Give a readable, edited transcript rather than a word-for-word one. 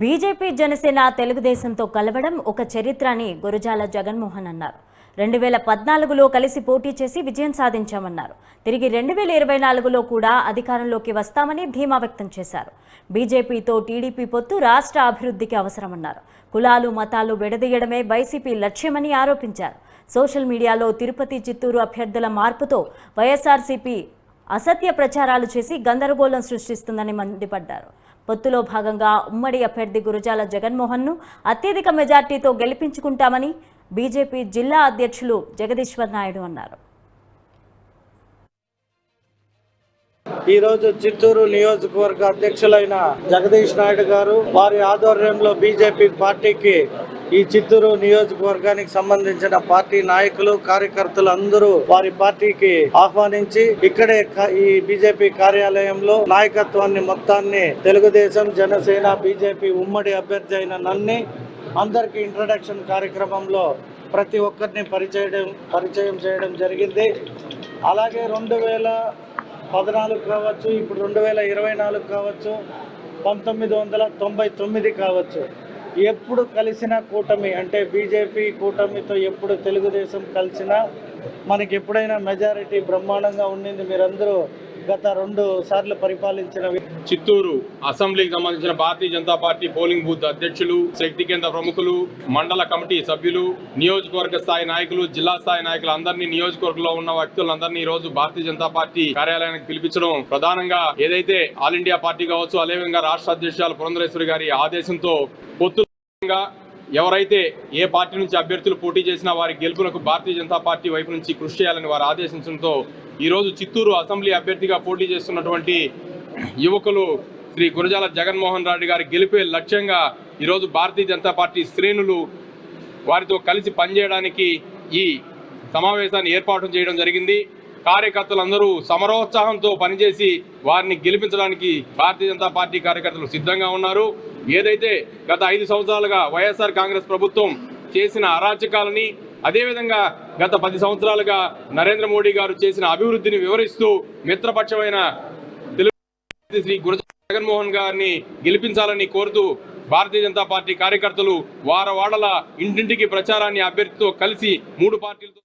BJP Janasena తెలుగుదేశంతో కలవడం ఒక చరిత్ర అని గురజాల జగన్మోహన్ అన్నారు. 2014లో కలిసి పోటీ చేసి విజయం సాధించామన్నారు. తిరిగి 2024లో కూడా అధికారంలోకి వస్తామని ధీమా వ్యక్తం చేశారు. బీజేపీతో టీడీపీ పొత్తు రాష్ట్ర అభివృద్ధికి అవసరమన్నారు. కులాలు మతాలు విడదీయడమే వైసీపీ లక్ష్యమని ఆరోపించారు. సోషల్ మీడియాలో తిరుపతి చిత్తూరు అభ్యర్థుల మార్పుతో వైఎస్ఆర్సీపీ అసత్య ప్రచారాలు చేసి గందరగోళం సృష్టిస్తుందని మండిపడ్డారు. పొత్తులో భాగంగా ఉమ్మడి అభ్యర్థి గురజాల జగన్మోహన్ను అత్యధిక మెజార్టీతో గెలిపించుకుంటామని బీజేపీ జిల్లా అధ్యక్షులు జగదీశ్వర్ నాయుడు అన్నారు. ఈ రోజు చిత్తూరు నియోజకవర్గ అధ్యక్షులైన జగదీష్ నాయుడు గారు వారి ఆధ్వర్యంలో బీజేపీ పార్టీకి ఈ చిత్తూరు నియోజకవర్గానికి సంబంధించిన పార్టీ నాయకులు కార్యకర్తలు అందరూ వారి పార్టీకి ఆహ్వానించి ఇక్కడే ఈ బీజేపీ కార్యాలయంలో నాయకత్వాన్ని మొత్తాన్ని తెలుగుదేశం జనసేన బీజేపీ ఉమ్మడి అభ్యర్థి అయిన నన్ను అందరికి ఇంట్రడక్షన్ కార్యక్రమంలో ప్రతి ఒక్కరిని పరిచయం చేయడం జరిగింది. అలాగే 2014 కావచ్చు, ఇప్పుడు 2024 కావచ్చు, 1999 కావచ్చు, ఎప్పుడు కలిసిన కూటమి అంటే బీజేపీ కూటమితో ఎప్పుడు తెలుగుదేశం కలిసినా మనకి ఎప్పుడైనా మెజారిటీ బ్రహ్మాండంగా ఉండింది. మీరందరూ గత 2 సార్లు పరిపాలించిన చిత్తూరు అసెంబ్లీకి సంబంధించిన Bharatiya Janata party polling booth అధ్యక్షులు, శక్తి కేంద్ర ప్రముఖులు, మండల కమిటీ సభ్యులు, నియోజకవర్గ స్థాయి నాయకులు, జిల్లా స్థాయి నాయకులు అందరినీ, నియోజకవర్గంలో ఉన్న వ్యక్తులందరినీ ఈ రోజు భారతీయ జనతా పార్టీ కార్యాలయానికి పిలిపించడం ప్రధానంగా ఏదైతే ఆల్ ఇండియా పార్టీ కావచ్చు, అదేవిధంగా రాష్ట్ర అధ్యక్షులు పురంధరేశ్వరి గారి ఆదేశంతో పొత్తుగా ఎవరైతే ఏ పార్టీ నుంచి అభ్యర్థులు పోటీ చేసినా వారి గెలుపులకు భారతీయ జనతా పార్టీ వైపు నుంచి కృషి చేయాలని వారు ఆదేశించడంతో ఈరోజు చిత్తూరు అసెంబ్లీ అభ్యర్థిగా పోటీ చేస్తున్నటువంటి యువకులు శ్రీ గురజాల జగన్మోహన్ రెడ్డి గారి గెలిపే లక్ష్యంగా ఈరోజు భారతీయ జనతా పార్టీ శ్రేణులు వారితో కలిసి పనిచేయడానికి ఈ సమావేశాన్ని ఏర్పాటు చేయడం జరిగింది. కార్యకర్తలందరూ సమరోత్సాహంతో పనిచేసి వారిని గెలిపించడానికి భారతీయ జనతా పార్టీ కార్యకర్తలు సిద్ధంగా ఉన్నారు. ఏదైతే గత 5 సంవత్సరాలుగా వైఎస్ఆర్ కాంగ్రెస్ ప్రభుత్వం చేసిన అరాచకాలని, అదేవిధంగా గత 10 సంవత్సరాలుగా నరేంద్ర మోడీ గారు చేసిన అభివృద్ధిని వివరిస్తూ మిత్రపక్షమైన తెలుగు శ్రీ గురజాల జగన్మోహన్ గారిని గెలిపించాలని కోరుతూ భారతీయ జనతా పార్టీ కార్యకర్తలు వాడల ఇంటింటికి ప్రచారాన్ని అభ్యర్థితో కలిసి 3 పార్టీలతో